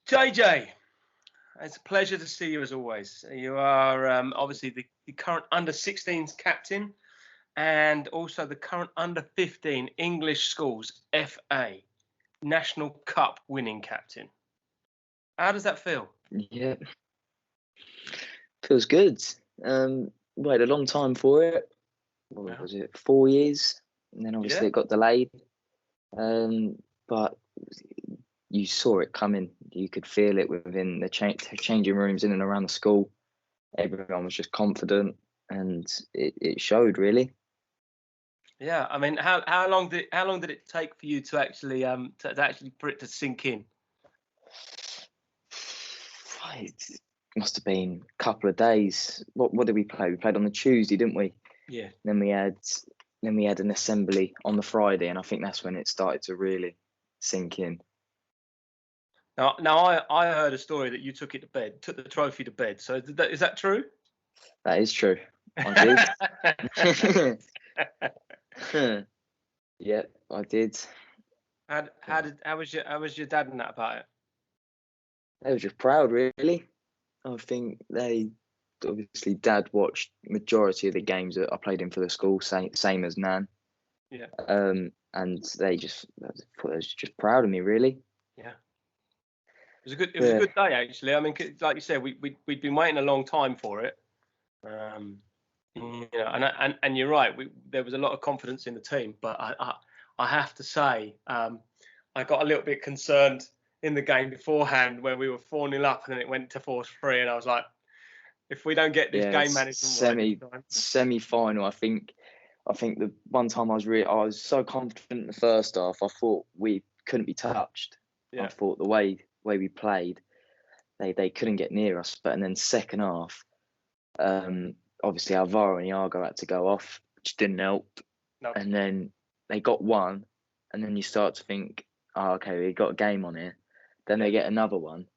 JJ, it's a pleasure to see you as always. You are obviously the current under-16s captain and also the current under-15 English schools FA National Cup winning captain. How does that feel? Yeah, feels good. Waited a long time for it. What was it? 4 years, and then obviously it got delayed. But you saw it coming. You could feel it within the changing rooms in and around the school. Everyone was just confident, and it showed really. Yeah, I mean, how long did it take for you to actually for it to sink in? It must have been a couple of days. What did we play? We played on the Tuesday, didn't we? Yeah. Then we had an assembly on the Friday, and I think that's when it started to really sink in. Now I heard a story that you took the trophy to bed. So is that true? That is true. I did. Yeah, I did. How was your dad and that about it? They were just proud, really. I think obviously Dad watched majority of the games that I played in for the school, same as Nan. Yeah. And they were just proud of me, really. Yeah. It was a good day actually. I mean, like you said, we'd been waiting a long time for it. You know, and you're right. There was a lot of confidence in the team, but I have to say, I got a little bit concerned in the game beforehand when we were 4-0 up and then it went to 4-3, and I was like, if we don't get this game management right, semi-final, I think the one time I was so confident in the first half, I thought we couldn't be touched. Yeah. I thought the way we played, they couldn't get near us. And then second half, obviously Alvaro and Iago had to go off, which didn't help. No. And then they got one, and then you start to think, oh, okay, we got a game on here. Then they get another one,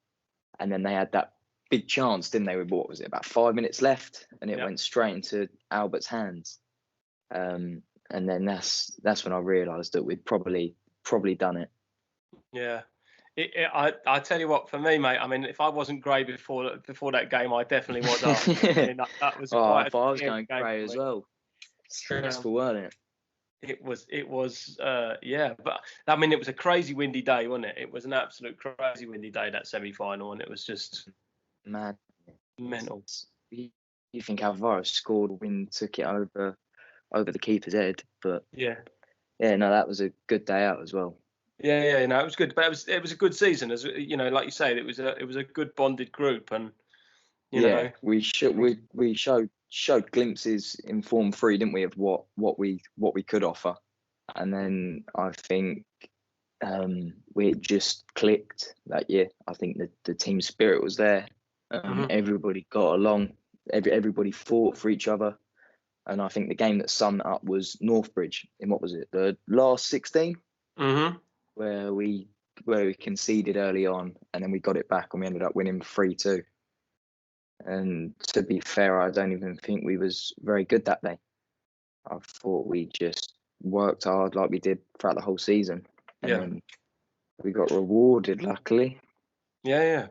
and then they had that big chance, didn't they? With what was it, about 5 minutes left, and it went straight into Albert's hands. And then that's when I realised that we'd probably done it. Yeah. I tell you what, for me, mate. I mean, if I wasn't grey before that game, I definitely was after. I mean, that was quite. If I was going grey as well, stressful, weren't it? It was, yeah. But I mean, it was a crazy windy day, wasn't it? It was an absolute crazy windy day, that semi-final, and it was just mad, mental. You think Alvaro scored, wind took it over the keeper's head, but no, that was a good day out as well. Yeah, no, it was good, but it was a good season, as you know, like you say, it was a good bonded group, and you know, we showed glimpses in Form 3, didn't we, of what we could offer, and then I think we just clicked that year. I think the team spirit was there. Everybody got along. Everybody fought for each other, and I think the game that summed it up was Northbridge in what was it, the last 16, where we conceded early on, and then we got it back, and we ended up winning 3-2. And to be fair, I don't even think we was very good that day. I thought we just worked hard like we did throughout the whole season, and then we got rewarded, luckily. Yeah.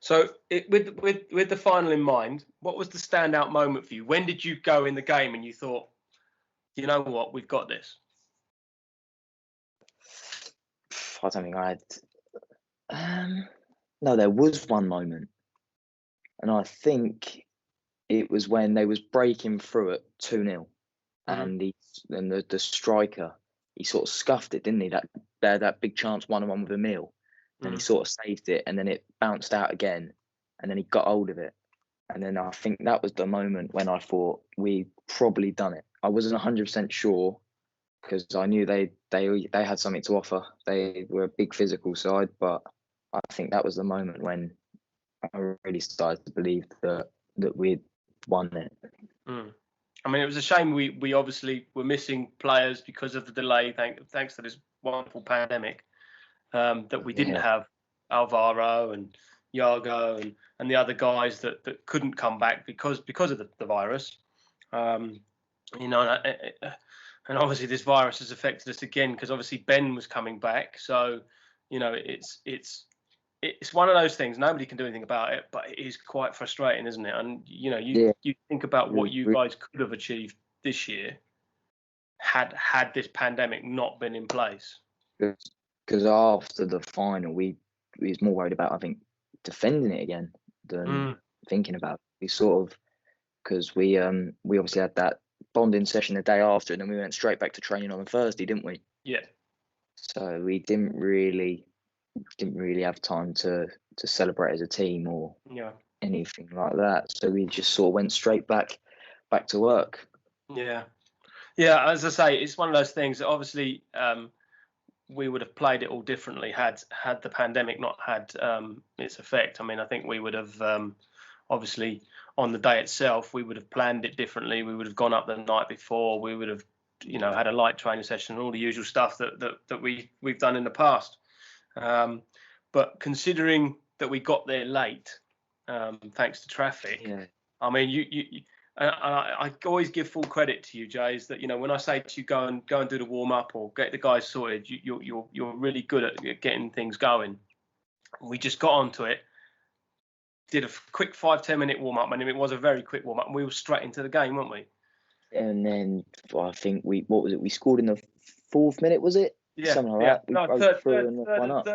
So, with the final in mind, what was the standout moment for you? When did you go in the game and you thought, you know what, we've got this? I don't think I had. No, there was one moment, and I think it was when they was breaking through at 2-0, and the striker, he sort of scuffed it, didn't he? That big chance 1-on-1 with Emile. And he sort of saved it, and then it bounced out again, and then he got hold of it. And then I think that was the moment when I thought we probably done it. I wasn't 100% sure, because I knew they had something to offer. They were a big physical side, but I think that was the moment when I really started to believe that we'd won it. I mean, it was a shame we obviously were missing players because of the delay, thanks to this wonderful pandemic. That we didn't have Alvaro and Iago and the other guys that couldn't come back because of the virus. You know, and obviously this virus has affected us again because obviously Ben was coming back. So, you know, it's it's one of those things. Nobody can do anything about it, but it is quite frustrating, isn't it? And you think about what you guys could have achieved this year had this pandemic not been in place. Because after the final, we was more worried about, I think, defending it again than thinking about it. We sort of, because we obviously had that bonding session the day after, and then we went straight back to training on the Thursday, didn't we? Yeah. So we didn't really have time to celebrate as a team or anything like that. So we just sort of went straight back to work. Yeah. As I say, it's one of those things that obviously we would have played it all differently had the pandemic not had its effect. I mean, I think we would have obviously on the day itself we would have planned it differently. We would have gone up the night before. We would have had a light training session and all the usual stuff that we've done in the past. But considering that we got there late, thanks to traffic, I mean, I always give full credit to you, Jay, is that when I say to you go and do the warm up or get the guys sorted, you're really good at getting things going. We just got onto it, did a quick 5-10 minute warm up, and it was a very quick warm up, and we were straight into the game, weren't we? And then I think we scored in the 4th minute, was it? Yeah, something like that. We broke through and won up.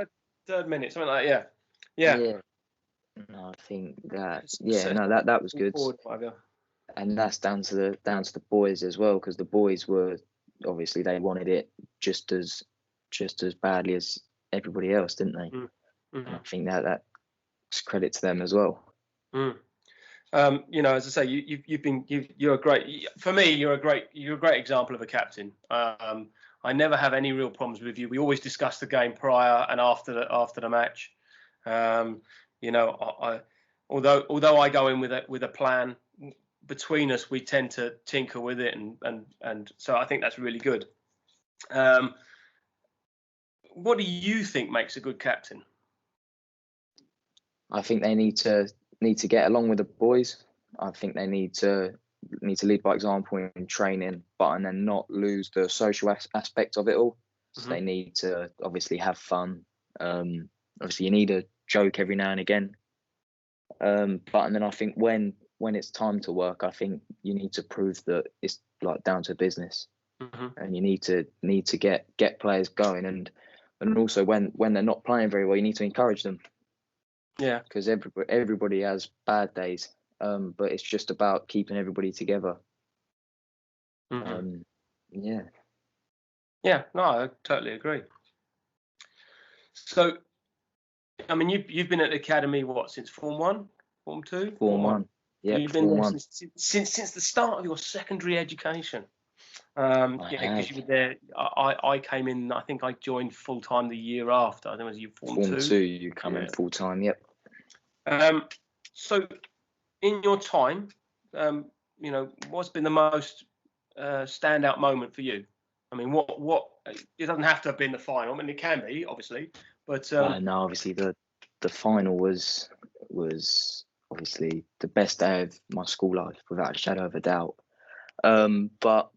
Third minute, something like that. Yeah. No, I think that was good. And that's down to the boys as well, because the boys were obviously they wanted it just as badly as everybody else, didn't they? And I think that's credit to them as well. As I say, you're a great, for me, you're a great example of a captain. I never have any real problems with you. We always discuss the game prior and after the match. Although I go in with a plan, between us we tend to tinker with it, and so I think that's really good. What do you think makes a good captain? I think they need to get along with the boys. I think they need to lead by example in training, and then not lose the social aspect of it all. So they need to obviously have fun. Obviously you need a joke every now and again. And then I think when it's time to work, I think you need to prove that it's like down to business, and you need to get players going, and also when they're not playing very well, you need to encourage them. Yeah, because everybody has bad days, but it's just about keeping everybody together. Yeah, no, I totally agree. So, I mean, you've been at the academy since Form 1, Form 2, Form 1. Yeah, you've been there since the start of your secondary education. Because you were there. I came in. I think I joined full time the year after. I think it was Form 2. You come in full time. Yep. So, in your time, what's been the most standout moment for you? I mean, what? It doesn't have to have been the final. I mean, it can be, obviously, but no, obviously the final was obviously the best day of my school life, without a shadow of a doubt. But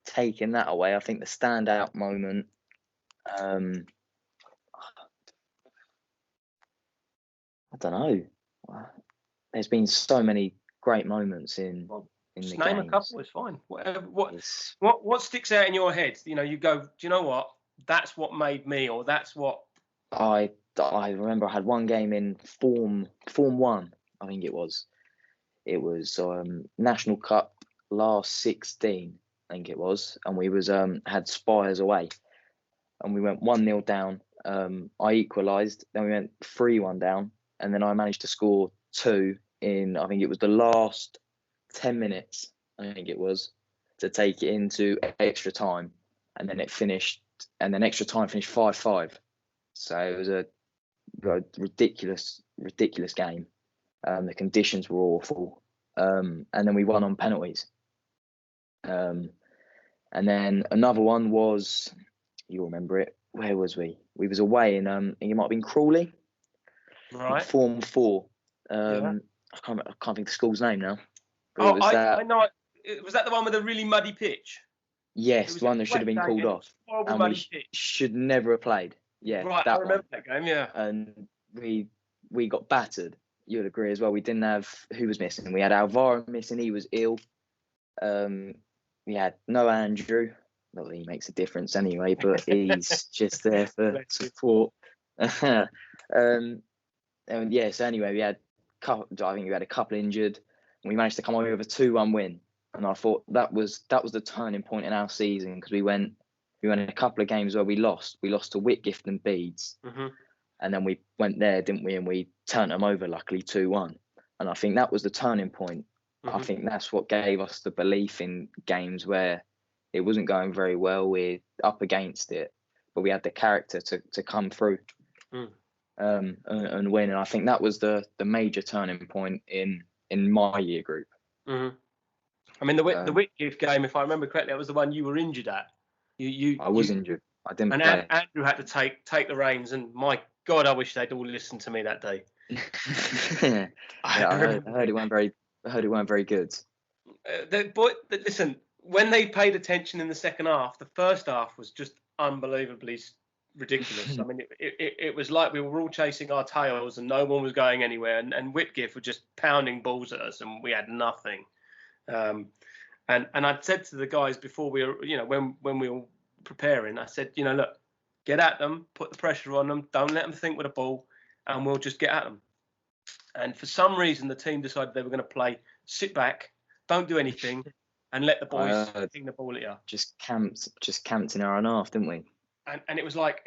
taking that away, I think the standout moment, I don't know. There's been so many great moments in the games. Name a couple is fine. What sticks out in your head? You go, do you know what? That's what made me, or that's what. I remember I had one game in Form 1. I think it was. It was National Cup last 16. I think it was, and we had Spires away, and we went 1-0 down. I equalised, then we went 3-1 down, and then I managed to score 2 in, I think it was the last 10 minutes, I think it was, to take it into extra time, and then extra time finished 5-5. So it was a ridiculous game. The conditions were awful, and then we won on penalties. And then another one was, you'll remember it, where was we? We was away in, I think it might have been Crawley. Right. Form 4. I can't think of the school's name now. I know. Was that the one with a really muddy pitch? Yes, the one that should have been called off. Horrible muddy pitch. Should never have played. Yeah. Right, I remember that game, yeah. And we got battered. You'd agree as well. We didn't have who was missing. We had Alvaro missing. He was ill. We had no Andrew. Not that he makes a difference anyway, but he's just there for support. And yeah, so anyway, I think we had a couple injured, and we managed to come away with a 2-1 win. And I thought that was the turning point in our season, because we went a couple of games where we lost. We lost to Whitgift and Beeds, and then we went there, didn't we? And we turned them over, luckily 2-1. And I think that was the turning point. I think that's what gave us the belief in games where it wasn't going very well. We're up against it, but we had the character to come through and win. And I think that was the major turning point in my year group. I mean, the Whitgift game, if I remember correctly, that was the one you were injured at. I was injured. I didn't play. And Andrew had to take the reins, and my God, I wish they'd all listened to me that day. I heard it weren't very good. Listen, when they paid attention in the second half, the first half was just unbelievably ridiculous. I mean, it was like we were all chasing our tails and no one was going anywhere, and Whitgift were just pounding balls at us, and we had nothing. And I'd said to the guys before we were, when we were preparing, I said, look, get at them, put the pressure on them, don't let them think with the ball, and we'll just get at them. And for some reason, the team decided they were going to play sit back, don't do anything, and let the boys ping the ball at you. Just camped in our own half, didn't we? And it was like,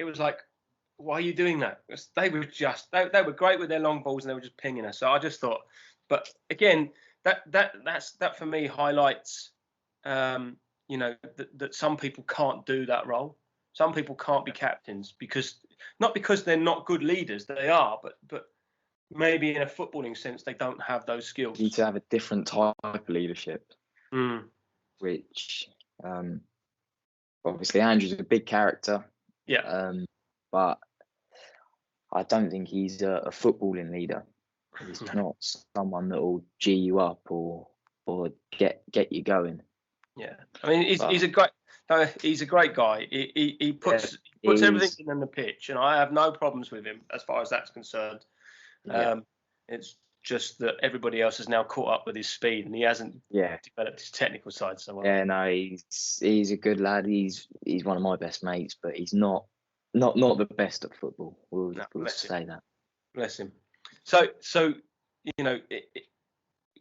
why are you doing that? They were they were great with their long balls, and they were just pinging us. So I just thought, but again, that for me highlights, that some people can't do that role. Some people can't be captains not because they're not good leaders. They are, but maybe in a footballing sense, they don't have those skills. You need to have a different type of leadership, which obviously Andrew's a big character. Yeah. But I don't think he's a footballing leader. He's not someone that will G you up or get you going. Yeah, I mean he's a great guy. He puts everything in the pitch, and I have no problems with him as far as that's concerned. Yeah. It's just that everybody else has now caught up with his speed, and he hasn't developed his technical side so well. Yeah, no, he's a good lad. He's one of my best mates, but he's not the best at football. We'll say that. Bless him. So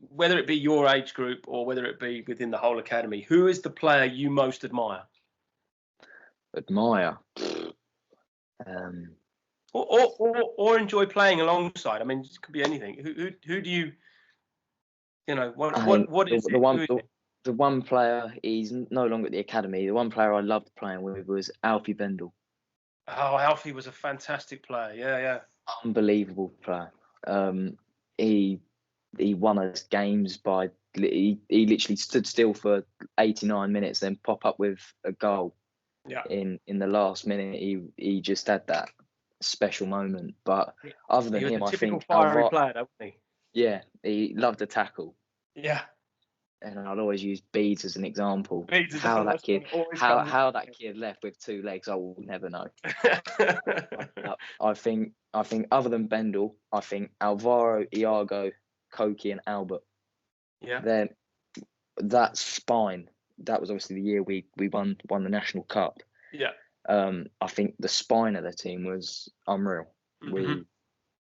whether it be your age group or whether it be within the whole academy, who is the player you most admire? Admire. Or enjoy playing alongside. I mean, it could be anything. Who do you? What is the one player? He's no longer at the academy. The one player I loved playing with was Alfie Bendel. Oh, Alfie was a fantastic player. Yeah. Unbelievable player. He won us games by he literally stood still for 89 minutes, then pop up with a goal. Yeah. In the last minute, he just had that special moment. But other than him, I think fiery player, don't he? Yeah, he loved to tackle. Yeah. And I'd always use Beads as an example. How that kid left with 2 legs, I will never know. I think other than Bendel, I think Alvaro, Iago, Koki, and Albert. Yeah. Then that spine. That was obviously the year we won the National Cup. Yeah. I think the spine of the team was unreal.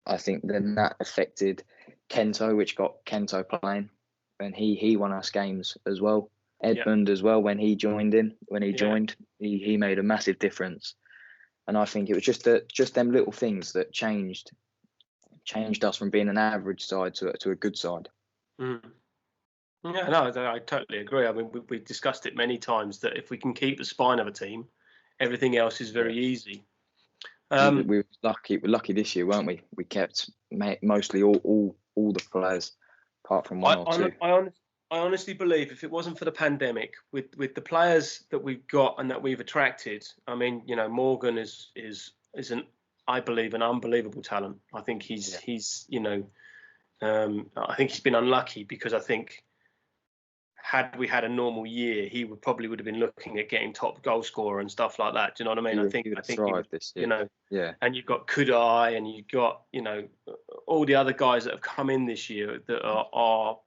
I think then that affected Kento, which got Kento playing, and he won us games as well. Edmund as well when he joined. He made a massive difference, and I think it was just them little things that changed us from being an average side to a good side. Yeah, no, I totally agree. I mean, we discussed it many times that if we can keep the spine of a team, everything else is very easy. We were lucky this year, weren't we? We kept mostly all the players, apart from one or two. I honestly believe if it wasn't for the pandemic, with the players that we've got and that we've attracted, I mean, Morgan is I believe an unbelievable talent. I think he's I think he's been unlucky because I think had we had a normal year, he would have been looking at getting top goal scorer and stuff like that. Do you know what I mean? I think he would, this year. you know, yeah. And you've got Kudai, and you've got, you know, all the other guys that have come in this year that are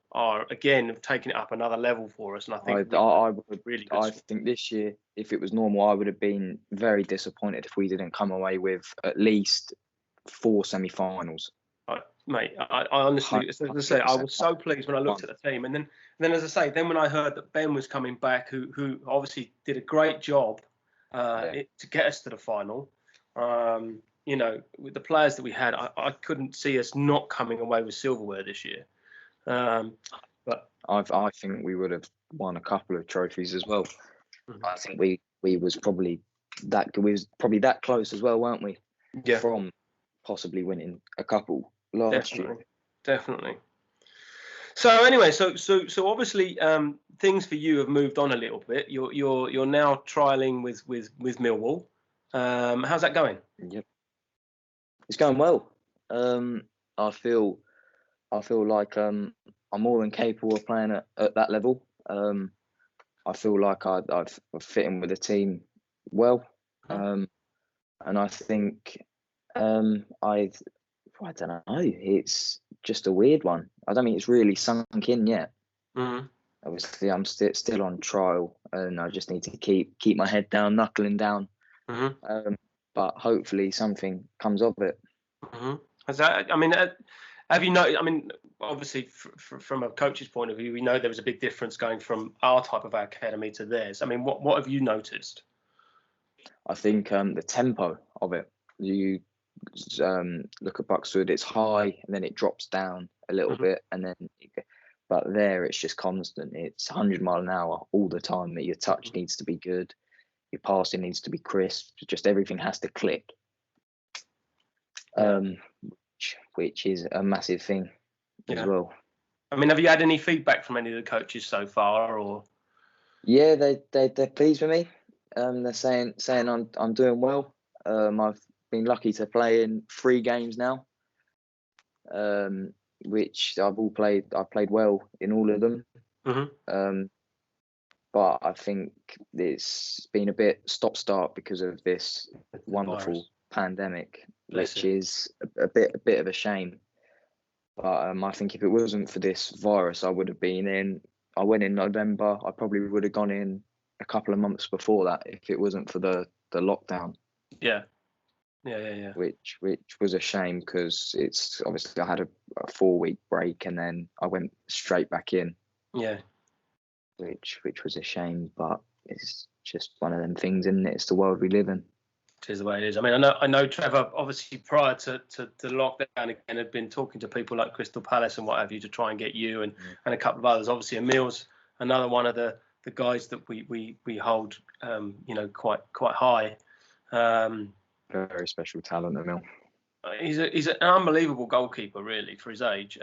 again taking it up another level for us. And I think I think this year, if it was normal, I would have been very disappointed if we didn't come away with at least 4 semi-finals. Mate, I honestly, as I say, I was so pleased when I looked at the team, and then as I say, then when I heard that Ben was coming back, who obviously did a great job to get us to the final. You know, with the players that we had, I couldn't see us not coming away with silverware this year. But I think we would have won a couple of trophies as well. Mm-hmm. I think we was probably that close as well, weren't we? Yeah. From possibly winning a couple last year. Definitely. So anyway, so obviously things for you have moved on a little bit. You're now trialing with Millwall. How's that going? Yep. It's going well. I feel like I'm more than capable of playing at that level. I feel like I've fit in with the team well, and I think I don't know. It's just a weird one. I don't think it's really sunk in yet. Mm-hmm. Obviously, I'm still on trial, and I just need to keep my head down, knuckling down. Mm-hmm. But hopefully, something comes of it. Mm-hmm. Have you noticed? I mean, obviously, from a coach's point of view, we know there was a big difference going from our type of academy to theirs. I mean, what have you noticed? I think the tempo of it. You look at Buxwood, it's high and then it drops down a little bit, and then but there it's just constant. It's 100 mile an hour all the time. That your touch needs to be good, your passing needs to be crisp, just everything has to click, which is a massive thing as well. I mean, have you had any feedback from any of the coaches so far, or? Yeah, they're pleased with me. They're saying I'm doing well. I've been lucky to play in 3 games now, which I played well in all of them. Mm-hmm. But I think it's been a bit stop-start because of this wonderful pandemic, which is a bit of a shame. But I think if it wasn't for this virus, I would have been in. I went in November. I probably would have gone in a couple of months before that if it wasn't for the lockdown. Yeah. Which was a shame because it's obviously I had a 4-week break and then I went straight back in. Yeah. Which was a shame, but it's just one of them things, isn't it? It's the world we live in. It is the way it is. I mean, I know Trevor, obviously prior to lockdown again, had been talking to people like Crystal Palace and what have you to try and get you and a couple of others. Obviously, Emil's another one of the guys that we hold, quite high. Very special talent, Emil. He's an unbelievable goalkeeper, really, for his age.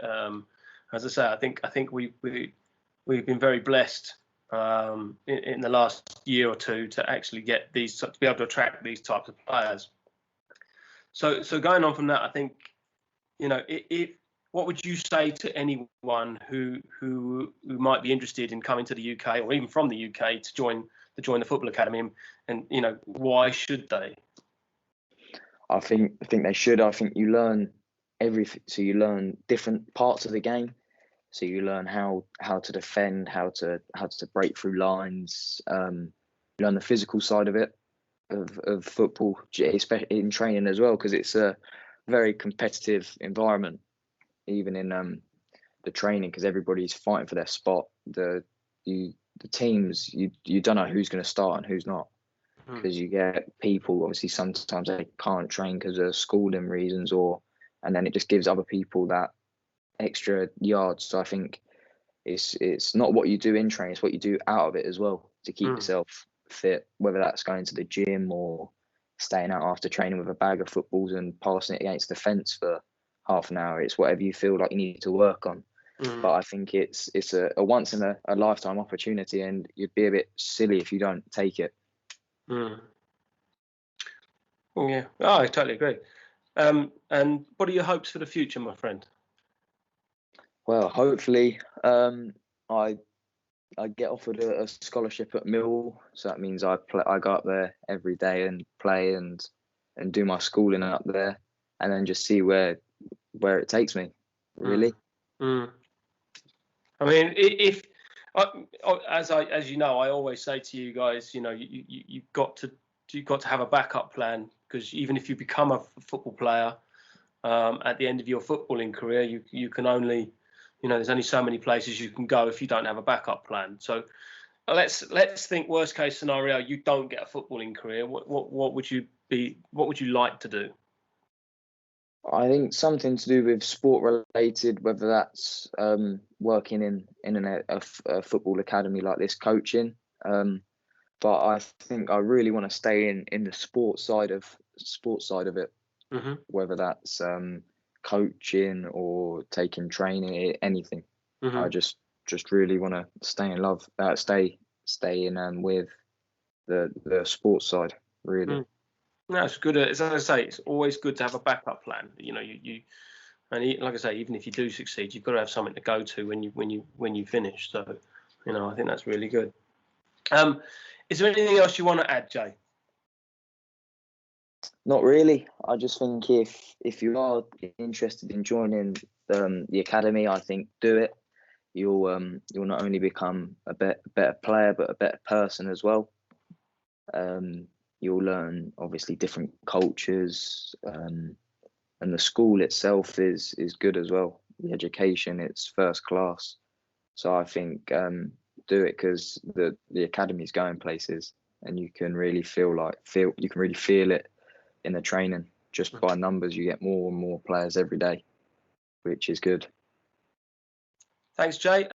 As I say, I think we've been very blessed in the last year or two to actually get to be able to attract these types of players. So going on from that, I think, what would you say to anyone who might be interested in coming to the UK or even from the UK to join the football academy, and why should they? I think they should. I think you learn everything. So you learn different parts of the game. So you learn how to defend, how to break through lines. You learn the physical side of it, of football, especially in training as well, because it's a very competitive environment, even in the training, because everybody's fighting for their spot. The teams, you don't know who's going to start and who's not, because you get people, obviously sometimes they can't train because of schooling reasons, and then it just gives other people that extra yards. So I think it's not what you do in training, it's what you do out of it as well to keep yourself fit, whether that's going to the gym or staying out after training with a bag of footballs and passing it against the fence for half an hour. It's whatever you feel like you need to work on. But I think it's a once in a lifetime opportunity, and you'd be a bit silly if you don't take it. Yeah, I totally agree. And what are your hopes for the future, my friend? Well, hopefully, I I get offered a scholarship at Mill, so that means I go up there every day and play and do my schooling up there, and then just see where it takes me, really. I mean, if as you know, I always say to you guys, you know, you've got to have a backup plan, because even if you become a football player, at the end of your footballing career, you can only, you know, there's only so many places you can go if you don't have a backup plan. So let's think worst case scenario, you don't get a footballing career. What would you like to do? I think something to do with sport related, whether that's working in a football academy like this, coaching. But I think I really want to stay in the sports side of it, whether that's coaching or taking training, anything. I just really want to stay in love, stay in with the sports side, really. No, it's good. As I say, it's always good to have a backup plan. You know, and like I say, even if you do succeed, you've got to have something to go to when you finish. So, you know, I think that's really good. Is there anything else you want to add, Jay? Not really. I just think if you are interested in joining the academy, I think do it. You'll not only become a better player, but a better person as well. You'll learn obviously different cultures, and the school itself is good as well. The education, it's first class. So I think do it, because the academy's going places, and you can really feel it in the training. Just by numbers, you get more and more players every day, which is good. Thanks, Jay.